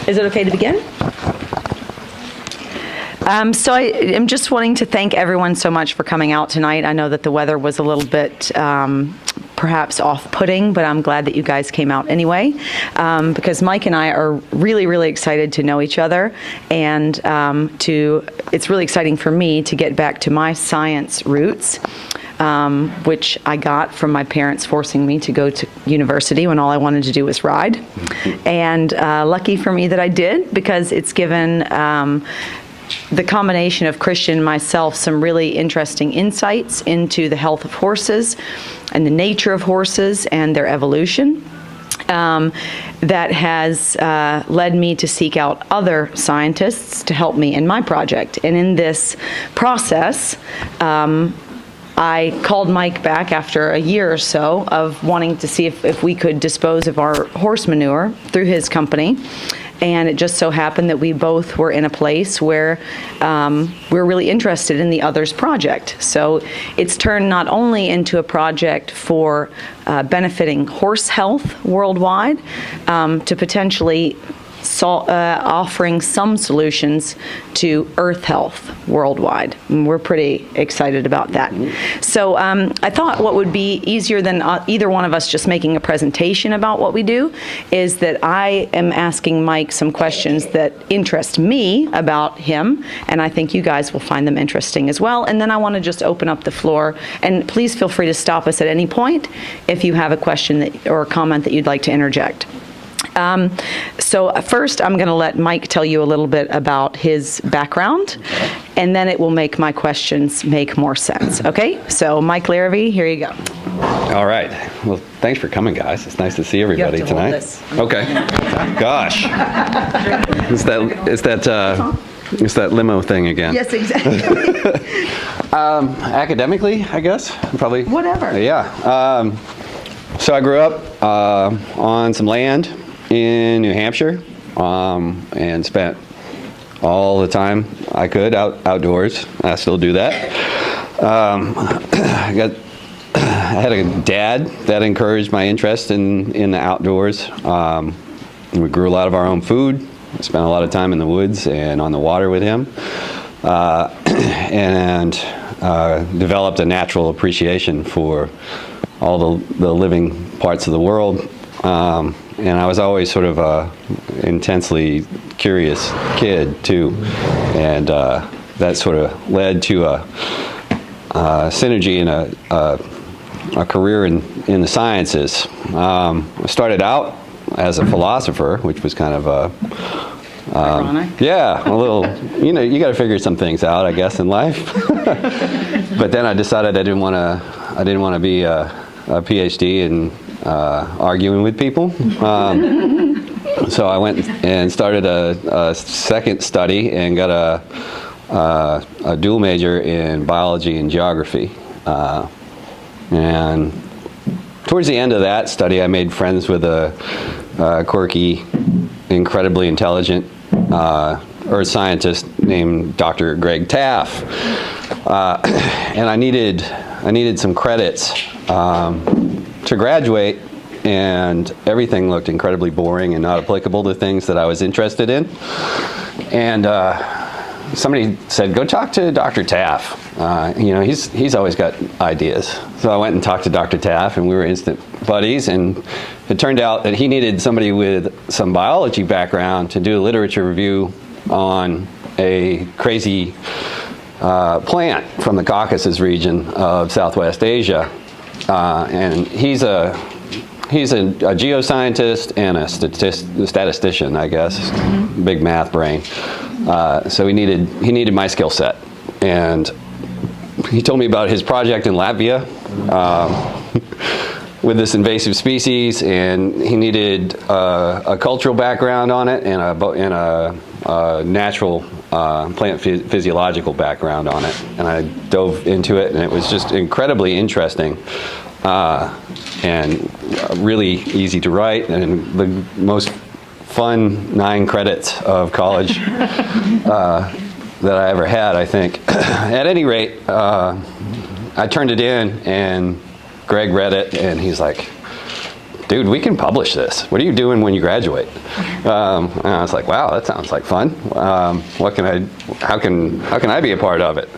Is it okay to begin? So I am just wanting to thank everyone so much for coming out tonight. I know that the weather was a little bit perhaps off-putting, but I'm glad that you guys came out anyway, because Mike and I are really, really excited to know each other, and it's really exciting for me to get back to my science roots, which I got from my parents forcing me to go to university when all I wanted to do was ride. And lucky for me that I did, because it's given the combination of Christian and myself some really interesting insights into the health of horses and the nature of horses and their evolution. That has led me to seek out other scientists to help me in my project. And in this process, I called Mike back after a year or so of wanting to see if we could dispose of our horse manure through his company. And it just so happened that we both were in a place where we're really interested in the other's project. So it's turned not only into a project for benefiting horse health worldwide, to potentially offering some solutions to earth health worldwide. And we're pretty excited about that. So I thought what would be easier than either one of us just making a presentation about what we do is that I am asking Mike some questions that interest me about him, and I think you guys will find them interesting as well. And then I want to just open up the floor, and please feel free to stop us at any point if you have a question or a comment that you'd like to interject. So first, I'm going to let Mike tell you a little bit about his background, and then it will make my questions make more sense. Okay? So Mike Larrabee, here you go. All right. Well, thanks for coming, guys. It's nice to see everybody tonight. Okay. Gosh. It's that limo thing again. Yes, exactly. Academically, I guess, probably. Whatever. Yeah. So I grew up on some land in New Hampshire, and spent all the time I could outdoors. I still do that. I had a dad that encouraged my interest in the outdoors. We grew a lot of our own food. I spent a lot of time in the woods and on the water with him, and developed a natural appreciation for all the living parts of the world. And I was always sort of a intensely curious kid too, and that sort of led to a synergy in a career in the sciences. I started out as a philosopher, which was kind of ironic. Yeah, a little. You got to figure some things out, I guess, in life. But then I decided I didn't want to be a PhD and arguing with people. So I went and started a second study and got a dual major in biology and geography. And towards the end of that study, I made friends with a quirky, incredibly intelligent earth scientist named Dr. Greg Taff. And I needed some credits to graduate, and everything looked incredibly boring and not applicable to things that I was interested in. And somebody said, go talk to Dr. Taff. He's always got ideas. So I went and talked to Dr. Taff, and we were instant buddies. And it turned out that he needed somebody with some biology background to do a literature review on a crazy plant from the Caucasus region of Southwest Asia. And he's a geoscientist and a statistician, I guess. Mm-hmm. Big math brain. So he needed my skill set, and he told me about his project in Latvia with this invasive species, and he needed a cultural background on it and a natural plant physiological background on it. And I dove into it, and it was just incredibly interesting. And really easy to write, and the most fun 9 credits of college that I ever had, I think. At any rate, I turned it in, and Greg read it, and he's like, dude, we can publish this. What are you doing when you graduate? And I was like, wow, that sounds like fun. How can I be a part of it?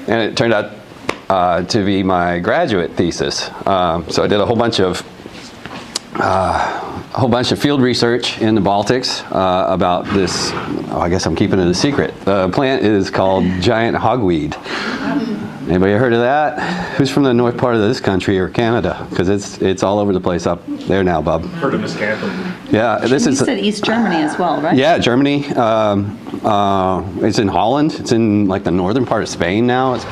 And it turned out to be my graduate thesis. So I did a whole bunch of field research in the Baltics about this. I guess I'm keeping it a secret. The plant is called giant hogweed. Anybody heard of that? Who's from the north part of this country or Canada? Because it's all over the place up there now, Bob. Heard of Miss Canton. Yeah, this is. You said East Germany as well, right? Yeah, Germany. It's in Holland. It's in like the northern part of Spain now. It's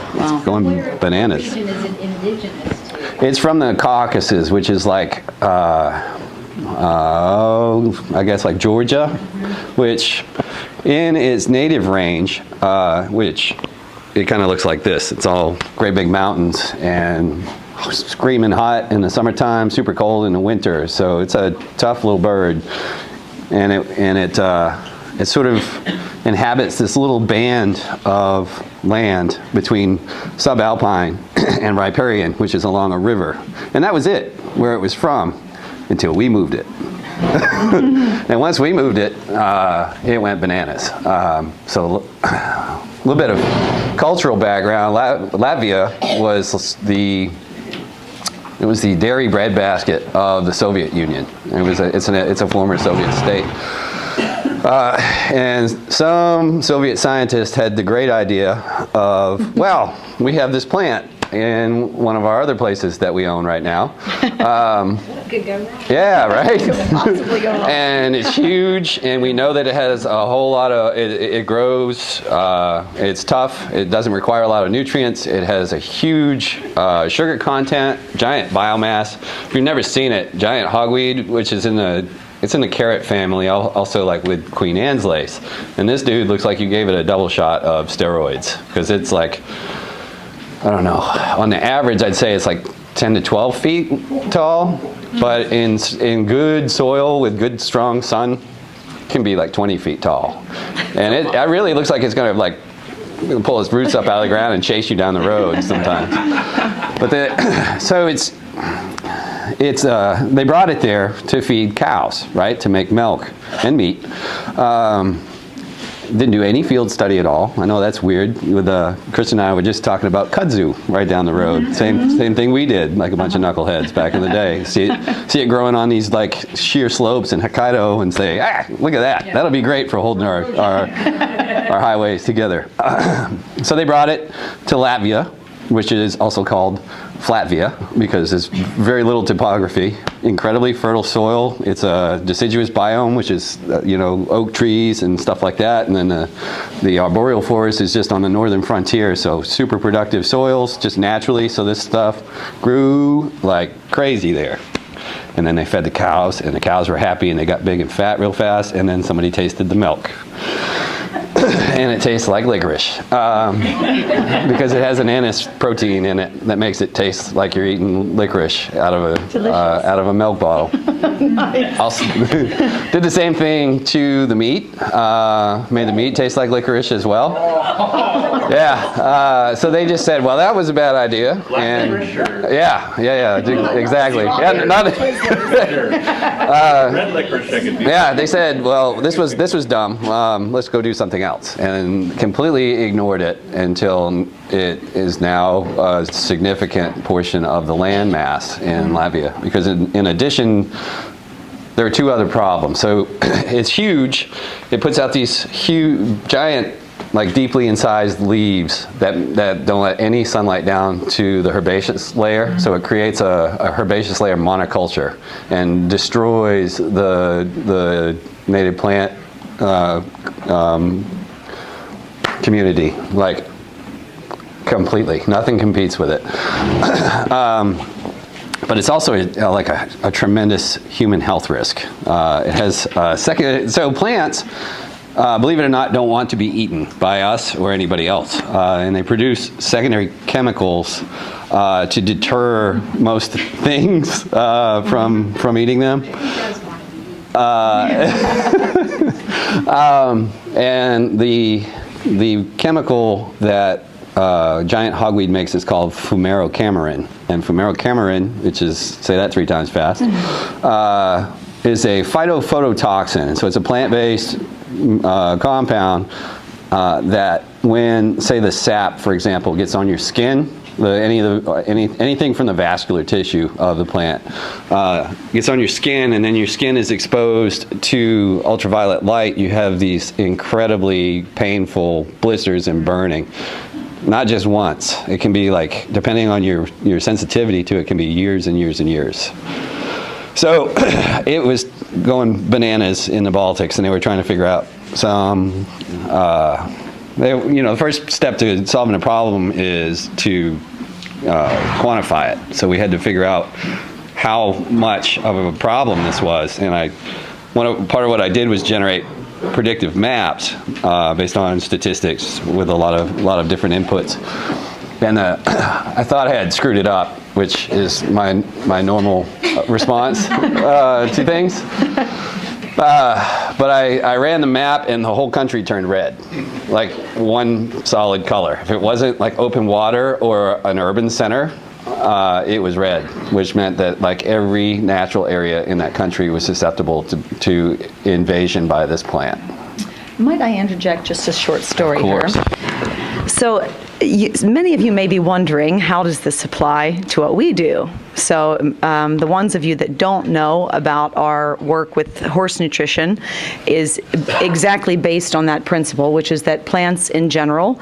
going bananas. What region is it indigenous to? It's from the Caucasus, which is like, I guess like Georgia, which in its native range, which it kind of looks like this. It's all great big mountains and screaming hot in the summertime, super cold in the winter. So it's a tough little bird, and it sort of inhabits this little band of land between subalpine and riparian, which is along a river. And that was it, where it was from, until we moved it. And once we moved it, it went bananas. So a little bit of cultural background. Latvia was the dairy breadbasket of the Soviet Union. It's a former Soviet state. And some Soviet scientists had the great idea of, well, we have this plant in one of our other places that we own right now. Could go wrong. Yeah, right? Possibly go wrong. And it's huge, and we know that it has a whole lot of, it grows, it's tough, it doesn't require a lot of nutrients, it has a huge sugar content, giant biomass. If you've never seen it, giant hogweed, which is it's in the carrot family, also like with Queen Anne's lace. And this dude looks like you gave it a double shot of steroids, because it's like, I don't know, on the average I'd say it's like 10 to 12 feet tall, but in good soil with good strong sun, it can be like 20 feet tall. And it really looks like it's gonna like pull its roots up out of the ground and chase you down the road sometimes. But they brought it there to feed cows, right, to make milk and meat. Didn't do any field study at all. I know that's weird. With Chris and I were just talking about kudzu right down the road. Same thing we did, like a bunch of knuckleheads back in the day. See it growing on these like sheer slopes in Hokkaido and say, look at that. Yeah. That'll be great for holding our highways together. So they brought it to Latvia, which is also called Flatvia, because there's very little topography, incredibly fertile soil. It's a deciduous biome, which is oak trees and stuff like that, and then the arboreal forest is just on the northern frontier, so super productive soils just naturally. So this stuff grew like crazy there. And then they fed the cows, and the cows were happy, and they got big and fat real fast, and then somebody tasted the milk. And it tastes like licorice because it has an anise protein in it that makes it taste like you're eating licorice out of a milk bottle. Nice. Also, did the same thing to the meat. Made the meat taste like licorice as well. Yeah. So they just said, well, that was a bad idea. And yeah, exactly. Yeah, not. Red licorice I could do. Yeah, they said, well, this was dumb. Let's go do something else, and completely ignored it until it is now a significant portion of the land mass in Latvia. Because in addition, there are two other problems. So it's huge. It puts out these huge, giant, like deeply incised leaves that don't let any sunlight down to the herbaceous layer. So it creates a herbaceous layer monoculture and destroys the native plant community, like completely. Nothing competes with it. But it's also like a tremendous human health risk. It has so plants, believe it or not, don't want to be eaten by us or anybody else. And they produce secondary chemicals to deter most things from eating them. And the chemical that giant hogweed makes is called fumarocamarin. And fumarocamarin, which is, say that 3 times fast, is a phytophototoxin. And so it's a plant-based compound that when, say, the sap, for example, gets on your skin, anything from the vascular tissue of the plant gets on your skin, and then your skin is exposed to ultraviolet light, you have these incredibly painful blisters and burning. Not just once. It can be like, depending on your sensitivity to it, can be years and years and years. So it was going bananas in the Baltics, and they were trying to figure out some, the first step to solving a problem is to quantify it. So we had to figure out how much of a problem this was. And part of what I did was generate predictive maps based on statistics with a lot of different inputs. And I thought I had screwed it up, which is my normal response to things. But I ran the map, and the whole country turned red, like one solid color. If it wasn't like open water or an urban center, it was red, which meant that like every natural area in that country was susceptible to invasion by this plant. Might I interject just a short story here? Of course. So many of you may be wondering, how does this apply to what we do? So the ones of you that don't know about our work with horse nutrition is exactly based on that principle, which is that plants in general,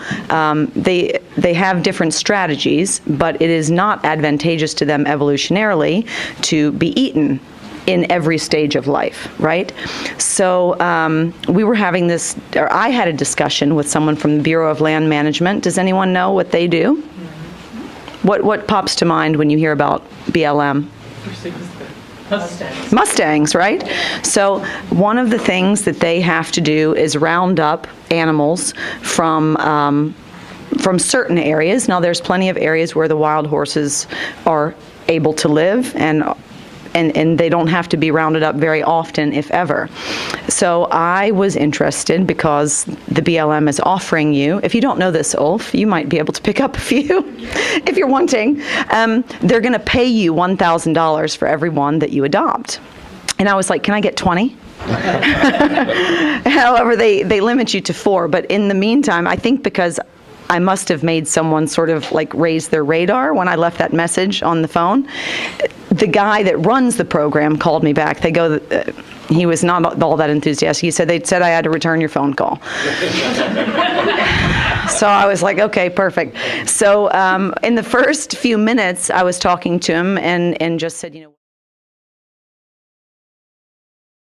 they have different strategies, but it is not advantageous to them evolutionarily to be eaten in every stage of life, right? So we were having this, or I had a discussion with someone from the Bureau of Land Management. Does anyone know what they do? What pops to mind when you hear about BLM? Mustangs, right? So one of the things that they have to do is round up animals from certain areas. Now, there's plenty of areas where the wild horses are able to live, and they don't have to be rounded up very often, if ever. So I was interested because the BLM is offering you, if you don't know this, Ulf, you might be able to pick up a few if you're wanting. They're going to pay you $1,000 for every one that you adopt. And I was like, can I get 20? However, they limit you to 4. But in the meantime, I think because I must have made someone sort of like raise their radar when I left that message on the phone. The guy that runs the program called me back. They go, he was not all that enthusiastic. He said, they said I had to return your phone call. So I was like, okay, perfect. So in the first few minutes, I was talking to him and just said,